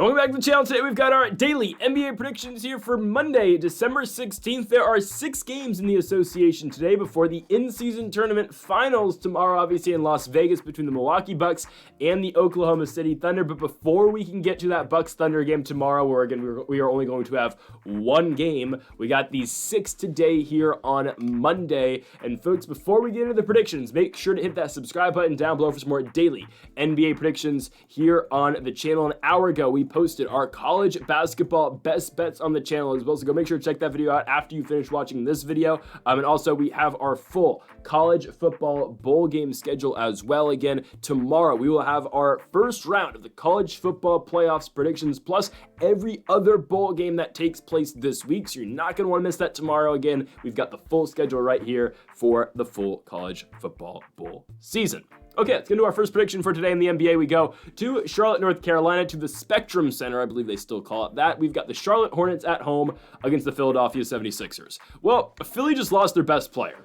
Welcome back to the channel. Today we've got our daily NBA predictions here for Monday, December 16th. There are 6 games in the association today before the in-season tournament finals tomorrow, obviously in Las Vegas between the Milwaukee Bucks and the Oklahoma City Thunder. But before we can get to that Bucks-Thunder game tomorrow, where again we are only going to have one game, we got these 6 today here on Monday. And folks, before we get into the predictions, make sure to hit that subscribe button down below for some more daily NBA predictions here on the channel. An hour ago, we posted our college basketball best bets on the channel as well, so go make sure to check that video out after you finish watching this video. And also we have our full college football bowl game schedule as well. Again, tomorrow we will have our first round of the college football playoffs predictions, plus every other bowl game that takes place this week, so you're not going to want to miss that tomorrow. Again, we've got the full schedule right here for the full college football bowl season. Okay, let's get into our first prediction for today in the NBA. We go to Charlotte, North Carolina, to the Spectrum Center. I believe they still call it that. We've got the Charlotte Hornets at home against the Philadelphia 76ers. Well, Philly just lost their best player.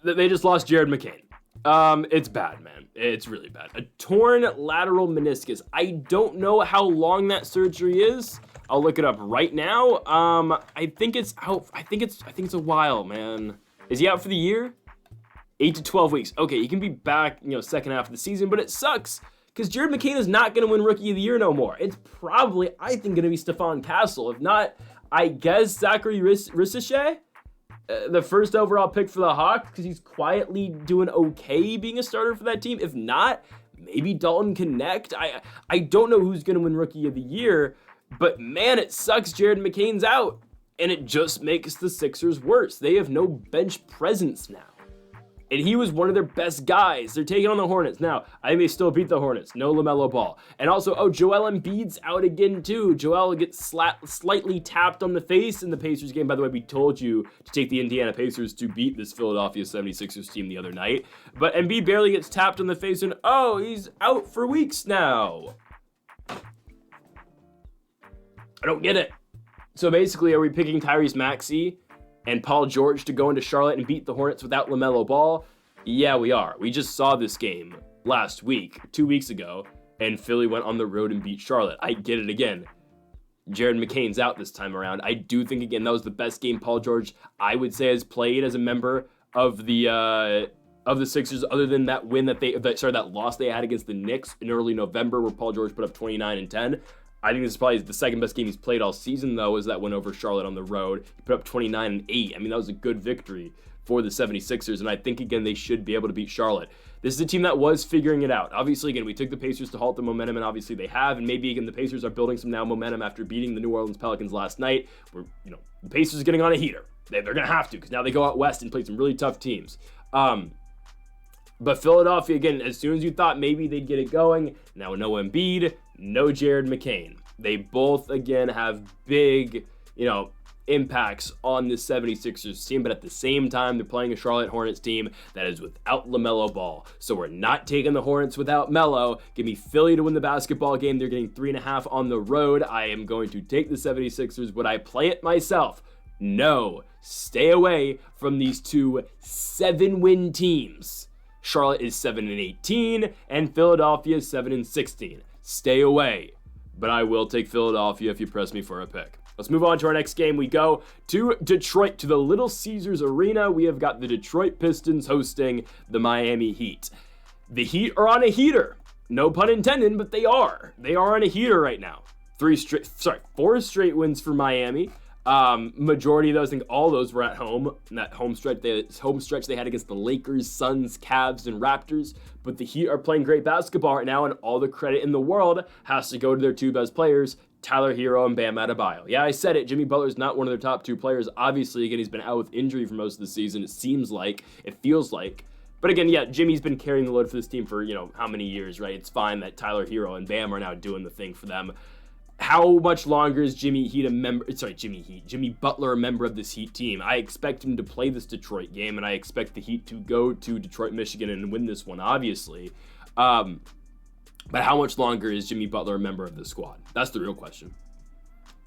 They just lost Jared McCain. It's bad, man. It's really bad. A torn lateral meniscus. I don't know how long that surgery is. I'll look it up right now. I think it's out. I think it's a while, man. Is he out for the year? 8 to 12 weeks. Okay, he can be back, second half of the season, but it sucks because Jared McCain is not going to win Rookie of the Year no more. It's probably, I think, going to be Stephon Castle. If not, I guess Zachary Ricochet, the first overall pick for the Hawks, because he's quietly doing okay being a starter for that team. If not, maybe Dalton Connect. I don't know who's going to win Rookie of the Year, but man, it sucks Jared McCain's out, and it just makes the Sixers worse. They have no bench presence now. And he was one of their best guys. They're taking on the Hornets. Now, I think they still beat the Hornets. No LaMelo Ball. And also, Joel Embiid's out again, too. Joel gets slightly tapped on the face in the Pacers game. By the way, we told you to take the Indiana Pacers to beat this Philadelphia 76ers team the other night. But Embiid barely gets tapped on the face, and he's out for weeks now. I don't get it. So basically, are we picking Tyrese Maxey and Paul George to go into Charlotte and beat the Hornets without LaMelo Ball? Yeah, we are. We just saw this game last week, 2 weeks ago, and Philly went on the road and beat Charlotte. I get it again. Jared McCain's out this time around. I do think, again, that was the best game Paul George, I would say, has played as a member of the Sixers, other than that win that loss they had against the Knicks in early November, where Paul George put up 29 and 10. I think this is probably the second best game he's played all season, though, is that win over Charlotte on the road. He put up 29 and 8. I mean, that was a good victory for the 76ers, and I think, again, they should be able to beat Charlotte. This is a team that was figuring it out. Obviously, again, we took the Pacers to halt the momentum, and obviously they have, and maybe, again, the Pacers are building some now momentum after beating the New Orleans Pelicans last night, where, the Pacers are getting on a heater. They're going to have to, because now they go out west and play some really tough teams. But Philadelphia, again, as soon as you thought maybe they'd get it going, now no Embiid, no Jared McCain. They both, again, have big, impacts on the 76ers team, but at the same time, they're playing a Charlotte Hornets team that is without LaMelo Ball. So we're not taking the Hornets without Melo. Give me Philly to win the basketball game. They're getting 3.5 on the road. I am going to take the 76ers. Would I play it myself? No. Stay away from these two 7-win teams. Charlotte is 7-18, and Philadelphia is 7-16. Stay away. But I will take Philadelphia if you press me for a pick. Let's move on to our next game. We go to Detroit, to the Little Caesars Arena. We have got the Detroit Pistons hosting the Miami Heat. The Heat are on a heater. No pun intended, but they are. They are on a heater right now. 4 straight wins for Miami. Majority of those, I think all those were at home. In that home stretch they had against the Lakers, Suns, Cavs, and Raptors. But the Heat are playing great basketball right now, and all the credit in the world has to go to their 2 best players, Tyler Hero and Bam Adebayo. Yeah, I said it. Jimmy Butler's not one of their top 2 players. Obviously, again, he's been out with injury for most of the season. It feels like. But again, yeah, Jimmy's been carrying the load for this team for, how many years, right? It's fine that Tyler Hero and Bam are now doing the thing for them. How much longer is Jimmy Butler a member of this Heat team? I expect him to play this Detroit game, and I expect the Heat to go to Detroit, Michigan, and win this one, obviously. But how much longer is Jimmy Butler a member of the squad? That's the real question.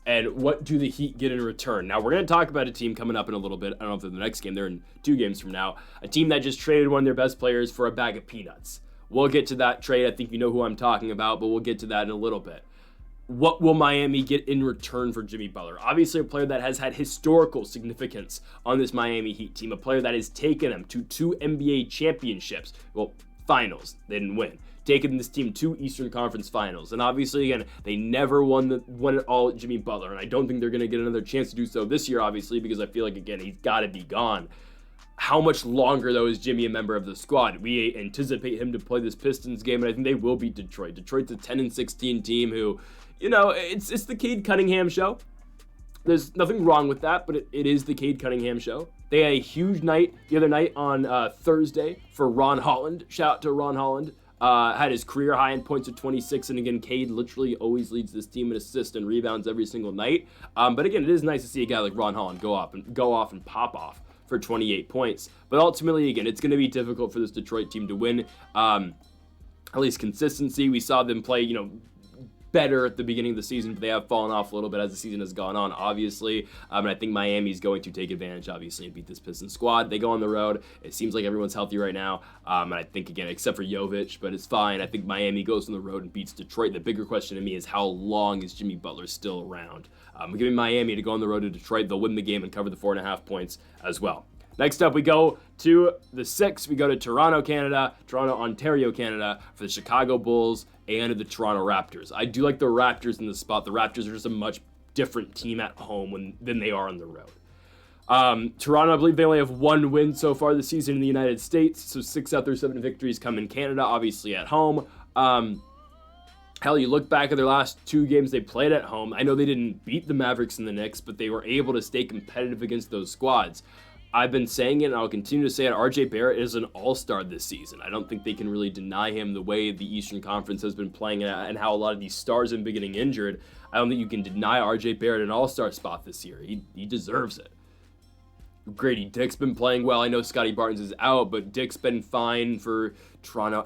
And what do the Heat get in return? Now, we're going to talk about a team coming up in a little bit. I don't know if they're the next game. They're in 2 games from now. A team that just traded one of their best players for a bag of peanuts. We'll get to that trade. I think you know who I'm talking about, but we'll get to that in a little bit. what will Miami get in return for Jimmy Butler? Obviously, a player that has had historical significance on this Miami Heat team, a player that has taken them to 2 NBA championships. Well, finals. They didn't win. Taken this team to Eastern Conference Finals. And obviously, again, they never won it all at Jimmy Butler. And I don't think they're going to get another chance to do so this year, obviously, because I feel like, again, he's got to be gone. How much longer, though, is Jimmy a member of the squad? We anticipate him to play this Pistons game, and I think they will beat Detroit. Detroit's a 10-16 team who, it's the Cade Cunningham show. There's nothing wrong with that, but it is the Cade Cunningham show. They had a huge night the other night on Thursday for Ron Holland. Shout out to Ron Holland. Had his career high in points of 26, and again, Cade literally always leads this team in assists and rebounds every single night. But again, it is nice to see a guy like Ron Holland go off and pop off for 28 points. But ultimately, again, it's going to be difficult for this Detroit team to win. At least consistency. We saw them play, better at the beginning of the season, but they have fallen off a little bit as the season has gone on, obviously. And I think Miami's going to take advantage, obviously, and beat this Pistons squad. They go on the road. It seems like everyone's healthy right now. And I think, again, except for Jovic, but it's fine. I think Miami goes on the road and beats Detroit. The bigger question to me is how long is Jimmy Butler still around? I'm giving Miami to go on the road to Detroit. They'll win the game and cover the 4.5 points as well. Next up, we go to the 6. We go to Toronto, Ontario, Canada for the Chicago Bulls and the Toronto Raptors. I do like the Raptors in this spot. The Raptors are just a much different team at home than they are on the road. Toronto, I believe they only have 1 win so far this season in the United States, so 6 out of their 7 victories come in Canada, obviously at home. Hell, you look back at their last 2 games they played at home. I know they didn't beat the Mavericks and the Knicks, but they were able to stay competitive against those squads. I've been saying it, and I'll continue to say it. RJ Barrett is an all-star this season. I don't think they can really deny him the way the Eastern Conference has been playing and how a lot of these stars have been getting injured. I don't think you can deny RJ Barrett an all-star spot this year. He deserves it. Grady Dick's been playing well. I know Scotty Barnes is out, but Dick's been fine for Toronto.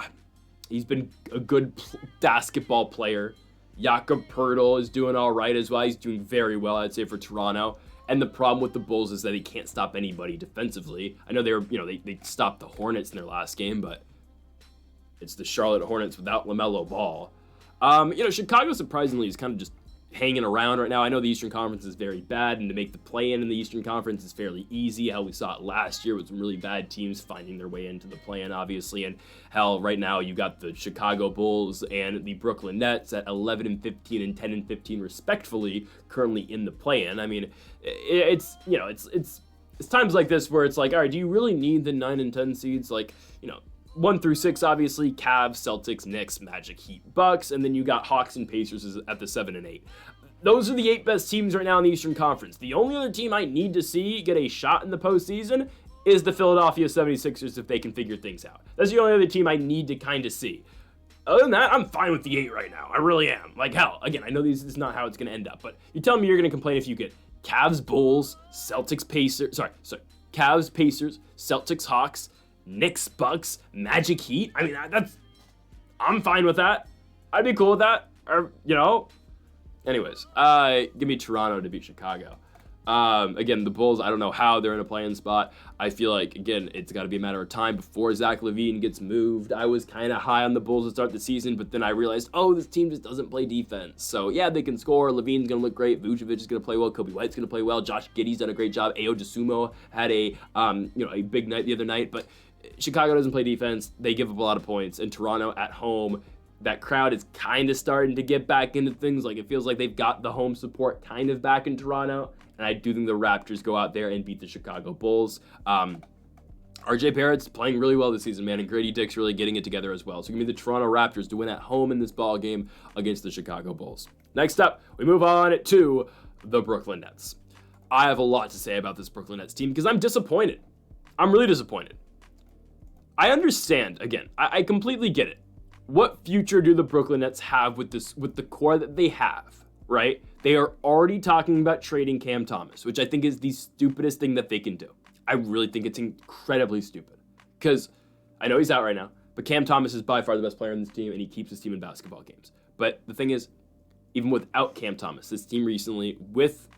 He's been a good basketball player. Jakob Poeltl is doing all right as well. He's doing very well, I'd say, for Toronto. And the problem with the Bulls is that they can't stop anybody defensively. I know they stopped the Hornets in their last game, but it's the Charlotte Hornets without LaMelo Ball. Chicago surprisingly is kind of just hanging around right now. I know the Eastern Conference is very bad, and to make the play-in in the Eastern Conference is fairly easy. Hell, we saw it last year with some really bad teams finding their way into the play-in, obviously. And hell, right now you got the Chicago Bulls and the Brooklyn Nets at 11-15 and 10-15 respectively, currently in the play-in. I mean, it's times like this where it's like, all right, do you really need the 9 and 10 seeds? 1 through 6, obviously, Cavs, Celtics, Knicks, Magic, Heat, Bucks, and then you got Hawks and Pacers at the 7 and 8. Those are the 8 best teams right now in the Eastern Conference. The only other team I need to see get a shot in the postseason is the Philadelphia 76ers if they can figure things out. That's the only other team I need to kind of see. Other than that, I'm fine with the 8 right now. I really am. Hell, again, I know this is not how it's going to end up, but you tell me you're going to complain if you get Cavs, Bulls, Celtics, Pacers, Cavs, Pacers, Celtics, Hawks, Knicks, Bucks, Magic, Heat. I mean, I'm fine with that. I'd be cool with that. Anyways, give me Toronto to beat Chicago. Again, the Bulls, I don't know how they're in a play-in spot. I feel like, again, it's got to be a matter of time before Zach LaVine gets moved. I was kind of high on the Bulls to start the season, but then I realized, this team just doesn't play defense. So, yeah, they can score. LaVine's going to look great. Vucevic is going to play well. Kobe White's going to play well. Josh Giddey's done a great job. Ayo Dosunmu had a big night the other night, but Chicago doesn't play defense. They give up a lot of points. And Toronto at home, that crowd is kind of starting to get back into things. It feels like they've got the home support kind of back in Toronto. And I do think the Raptors go out there and beat the Chicago Bulls. RJ Barrett's playing really well this season, man, and Grady Dick's really getting it together as well. So give me the Toronto Raptors to win at home in this ball game against the Chicago Bulls. Next up, we move on to the Brooklyn Nets. I have a lot to say about this Brooklyn Nets team because I'm disappointed. I'm really disappointed. I understand, again, I completely get it. What future do the Brooklyn Nets have with the core that they have, right? They are already talking about trading Cam Thomas, which I think is the stupidest thing that they can do. I really think it's incredibly stupid because I know he's out right now, but Cam Thomas is by far the best player on this team, and he keeps his team in basketball games. But the thing is, even without Cam Thomas, this team recently, with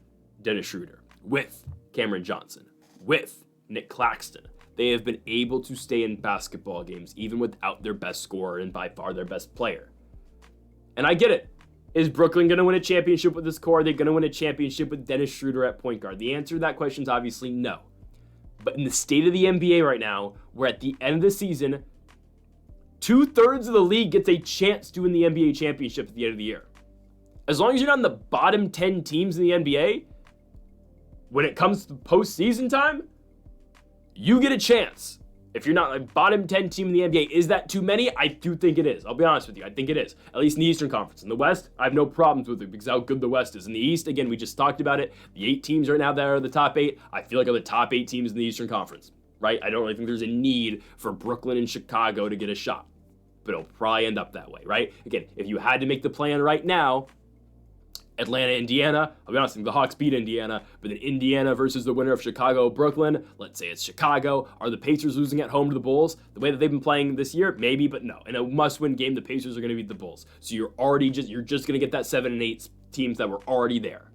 Dennis Schroeder, with Cameron Johnson, with Nick Claxton, they have been able to stay in basketball games even without their best scorer and by far their best player. And I get it. Is Brooklyn going to win a championship with this core? Are they going to win a championship with Dennis Schroeder at point guard? The answer to that question is obviously no. But in the state of the NBA right now, we're at the end of the season. 2/3 of the league gets a chance to win the NBA championship at the end of the year. As long as you're not in the bottom 10 teams in the NBA, when it comes to postseason time, you get a chance. If you're not a bottom 10 team in the NBA, is that too many? I do think it is. I'll be honest with you. I think it is. At least in the Eastern Conference. In the West, I have no problems with it because how good the West is. In the East, again, we just talked about it. The 8 teams right now that are the top 8, I feel like are the top 8 teams in the Eastern Conference, right? I don't really think there's a need for Brooklyn and Chicago to get a shot, but it'll probably end up that way, right? Again, if you had to make the plan right now, Atlanta, Indiana. I'll be honest, I think the Hawks beat Indiana, but then Indiana versus the winner of Chicago, Brooklyn. Let's say it's Chicago. Are the Pacers losing at home to the Bulls? The way that they've been playing this year, maybe, but no. In a must-win game, the Pacers are going to beat the Bulls. So you're just going to get that 7 and 8 teams that were already there,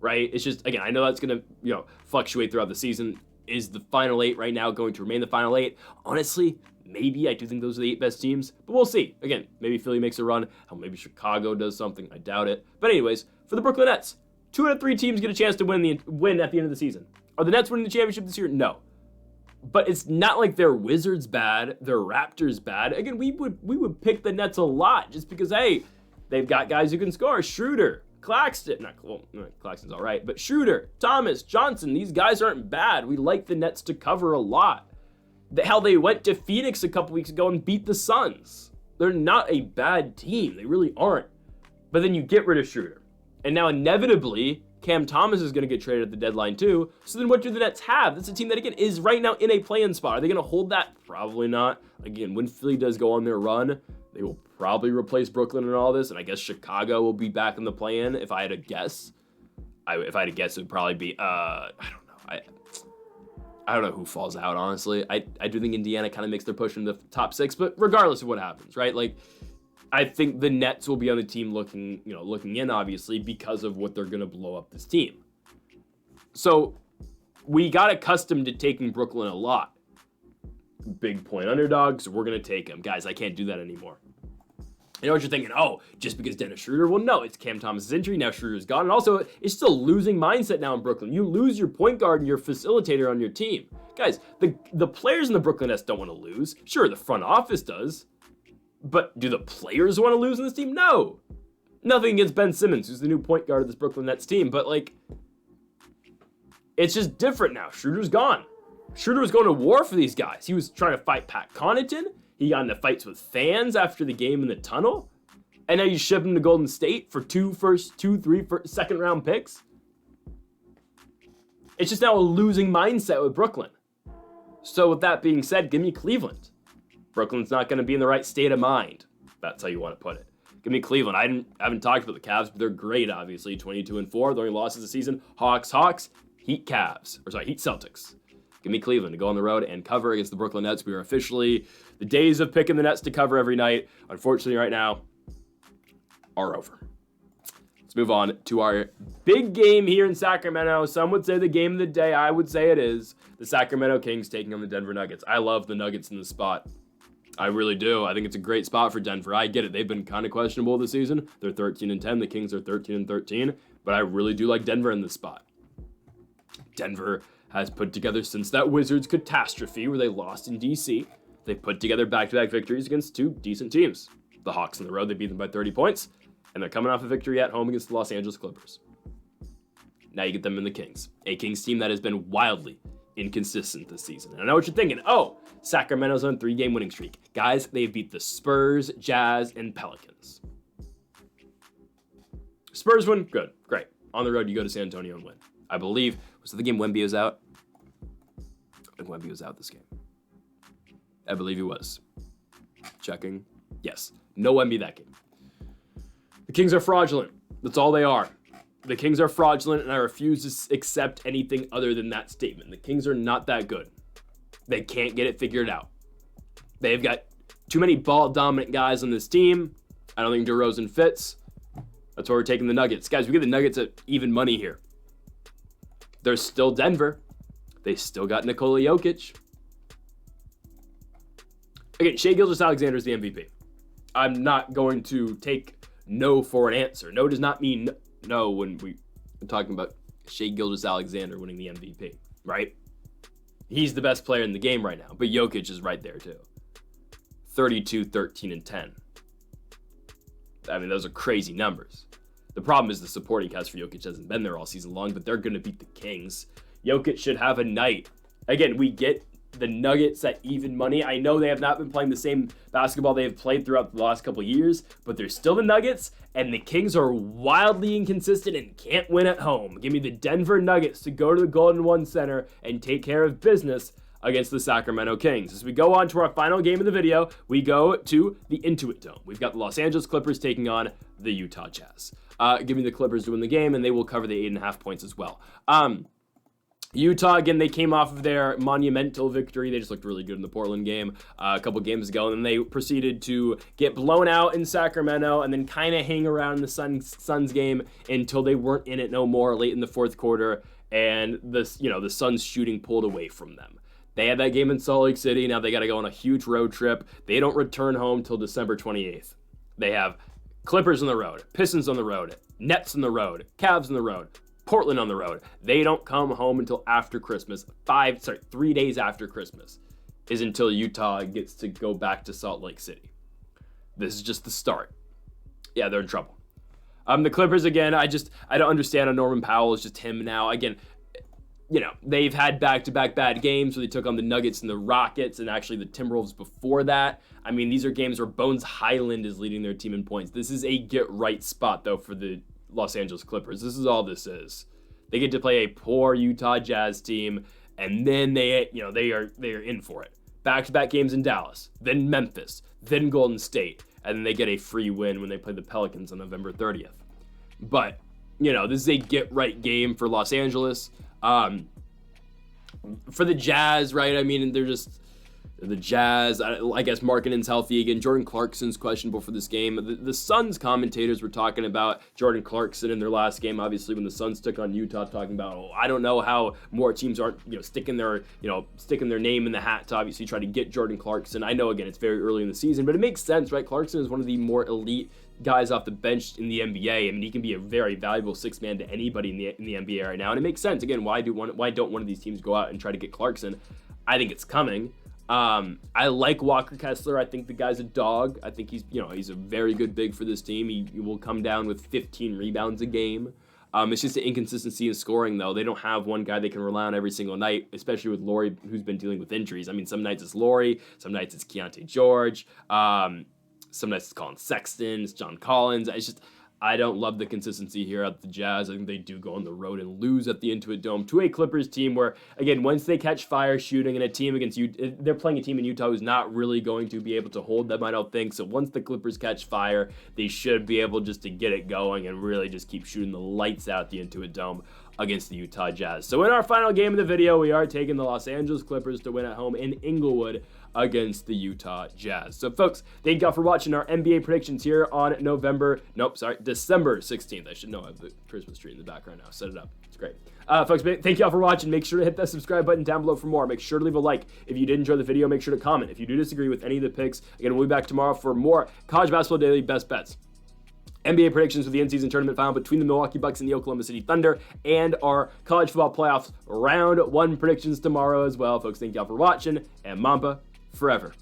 right? It's just, again, I know that's going to, fluctuate throughout the season. Is the final 8 right now going to remain the final 8? Honestly, maybe. I do think those are the 8 best teams, but we'll see. Again, maybe Philly makes a run. Hell, maybe Chicago does something. I doubt it. But anyways, for the Brooklyn Nets, 2 out of 3 teams get a chance to win at the end of the season. Are the Nets winning the championship this year? No. But it's not like they're Wizards bad, they're Raptors bad. Again, we would pick the Nets a lot just because, hey, they've got guys who can score. Schroeder, Claxton, Claxton's all right, but Schroeder, Thomas, Johnson, these guys aren't bad. We like the Nets to cover a lot. Hell, they went to Phoenix a couple weeks ago and beat the Suns. They're not a bad team. They really aren't. But then you get rid of Schroeder. And now inevitably, Cam Thomas is going to get traded at the deadline too. So then what do the Nets have? That's a team that, again, is right now in a play-in spot. Are they going to hold that? Probably not. Again, when Philly does go on their run, they will probably replace Brooklyn and all this. And I guess Chicago will be back in the play-in if I had to guess. If I had to guess, it would probably be, I don't know. I don't know who falls out, honestly. I do think Indiana kind of makes their push into the top 6, but regardless of what happens, right? Like, I think the Nets will be on the team looking in, obviously, because of what they're going to blow up this team. So we got accustomed to taking Brooklyn a lot. Big point underdogs, we're going to take them. Guys, I can't do that anymore. I know what you're thinking, just because Dennis Schroeder? Well, no, it's Cam Thomas's injury. Now Schroeder's gone. And also, it's still a losing mindset now in Brooklyn. You lose your point guard and your facilitator on your team. Guys, the players in the Brooklyn Nets don't want to lose. Sure, the front office does. But do the players want to lose in this team? No. Nothing against Ben Simmons, who's the new point guard of this Brooklyn Nets team. But, it's just different now. Schroeder's gone. Schroeder was going to war for these guys. He was trying to fight Pat Connaughton. He got into fights with fans after the game in the tunnel. And now you ship him to Golden State for 3 second round picks. It's just now a losing mindset with Brooklyn. So with that being said, give me Cleveland. Brooklyn's not going to be in the right state of mind. That's how you want to put it. Give me Cleveland. I haven't talked about the Cavs, but they're great, obviously. 22-4. The only losses this season. Hawks, Heat Celtics. Give me Cleveland to go on the road and cover against the Brooklyn Nets. We are officially, the days of picking the Nets to cover every night, unfortunately right now, are over. Let's move on to our big game here in Sacramento. Some would say the game of the day. I would say it is the Sacramento Kings taking on the Denver Nuggets. I love the Nuggets in the spot. I really do. I think it's a great spot for Denver. I get it. They've been kind of questionable this season. They're 13-10. The Kings are 13-13. But I really do like Denver in this spot. Denver has put together, since that Wizards catastrophe where they lost in DC, they put together back-to-back victories against 2 decent teams. The Hawks on the road, they beat them by 30 points, and they're coming off a victory at home against the Los Angeles Clippers. Now you get them in the Kings, a Kings team that has been wildly inconsistent this season. And I know what you're thinking. Sacramento's on a 3-game winning streak. Guys, they beat the Spurs, Jazz, and Pelicans. Spurs win, good, great. On the road, you go to San Antonio and win. I believe, was it the game Wemby was out? I think Wemby was out this game. I believe he was. Checking. Yes. No Wemby that game. The Kings are fraudulent. That's all they are. The Kings are fraudulent, and I refuse to accept anything other than that statement. The Kings are not that good. They can't get it figured out. They've got too many ball-dominant guys on this team. I don't think DeRozan fits. That's why we're taking the Nuggets. Guys, we get the Nuggets at even money here. There's still Denver. They still got Nikola Jokic. Again, Shai Gilgeous-Alexander is the MVP. I'm not going to take no for an answer. No does not mean no when we're talking about Shai Gilgeous-Alexander winning the MVP, right? He's the best player in the game right now, but Jokic is right there too. 32, 13, and 10. I mean, those are crazy numbers. The problem is the supporting cast for Jokic hasn't been there all season long, but they're going to beat the Kings. Jokic should have a night. Again, we get the Nuggets at even money. I know they have not been playing the same basketball they have played throughout the last couple years, but they're still the Nuggets, and the Kings are wildly inconsistent and can't win at home. Give me the Denver Nuggets to go to the Golden One Center and take care of business against the Sacramento Kings. As we go on to our final game of the video, we go to the Intuit Dome. We've got the Los Angeles Clippers taking on the Utah Jazz. Give me the Clippers to win the game, and they will cover the 8.5 points as well. Utah, again, they came off of their monumental victory. They just looked really good in the Portland game a couple games ago, and then they proceeded to get blown out in Sacramento and then kind of hang around the Suns game until they weren't in it no more late in the fourth quarter, and the Suns shooting pulled away from them. They had that game in Salt Lake City. Now they got to go on a huge road trip. They don't return home till December 28th. They have Clippers on the road, Pistons on the road, Nets on the road, Cavs on the road, Portland on the road. They don't come home until after Christmas. 3 days after Christmas is until Utah gets to go back to Salt Lake City. This is just the start. Yeah, they're in trouble. The Clippers, again, I don't understand how Norman Powell is just him now. Again, they've had back-to-back bad games where they took on the Nuggets and the Rockets and actually the Timberwolves before that. I mean, these are games where Bones Highland is leading their team in points. This is a get-right spot, though, for the Los Angeles Clippers. This is all this is. They get to play a poor Utah Jazz team, and then they are in for it. Back-to-back games in Dallas, then Memphis, then Golden State, and then they get a free win when they play the Pelicans on November 30th. But, this is a get-right game for Los Angeles. For the Jazz, right? I mean, they're just the Jazz. I guess Markkanen's healthy again. Jordan Clarkson's questionable for this game. The Suns commentators were talking about Jordan Clarkson in their last game, obviously, when the Suns took on Utah, talking about, I don't know how more teams aren't, sticking their name in the hat to obviously try to get Jordan Clarkson. I know, again, it's very early in the season, but it makes sense, right? Clarkson is one of the more elite guys off the bench in the NBA. I mean, he can be a very valuable sixth man to anybody in the NBA right now, and it makes sense. Again, why don't one of these teams go out and try to get Clarkson? I think it's coming. I like Walker Kessler. I think the guy's a dog. I think he's a very good big for this team. He will come down with 15 rebounds a game. It's just an inconsistency in scoring, though. They don't have one guy they can rely on every single night, especially with Laurie, who's been dealing with injuries. I mean, some nights it's Laurie, some nights it's Keontae George, some nights it's Colin Sexton, it's John Collins. I don't love the consistency here at the Jazz. I think they do go on the road and lose at the Intuit Dome to a Clippers team where, again, once they catch fire shooting and a team against they're playing a team in Utah who's not really going to be able to hold them, I don't think. So once the Clippers catch fire, they should be able just to get it going and really just keep shooting the lights out the Intuit Dome against the Utah Jazz. So in our final game of the video, we are taking the Los Angeles Clippers to win at home in Inglewood against the Utah Jazz. So folks, thank y'all for watching our NBA predictions here on December 16th. I should know I have the Christmas tree in the background now. Set it up. It's great. Folks, thank y'all for watching. Make sure to hit that subscribe button down below for more. Make sure to leave a like. If you did enjoy the video, make sure to comment. If you do disagree with any of the picks, again, we'll be back tomorrow for more College Basketball Daily Best Bets. NBA predictions for the in-season tournament final between the Milwaukee Bucks and the Oklahoma City Thunder, and our college football playoffs round 1 predictions tomorrow as well. Folks, thank y'all for watching, and Mamba forever.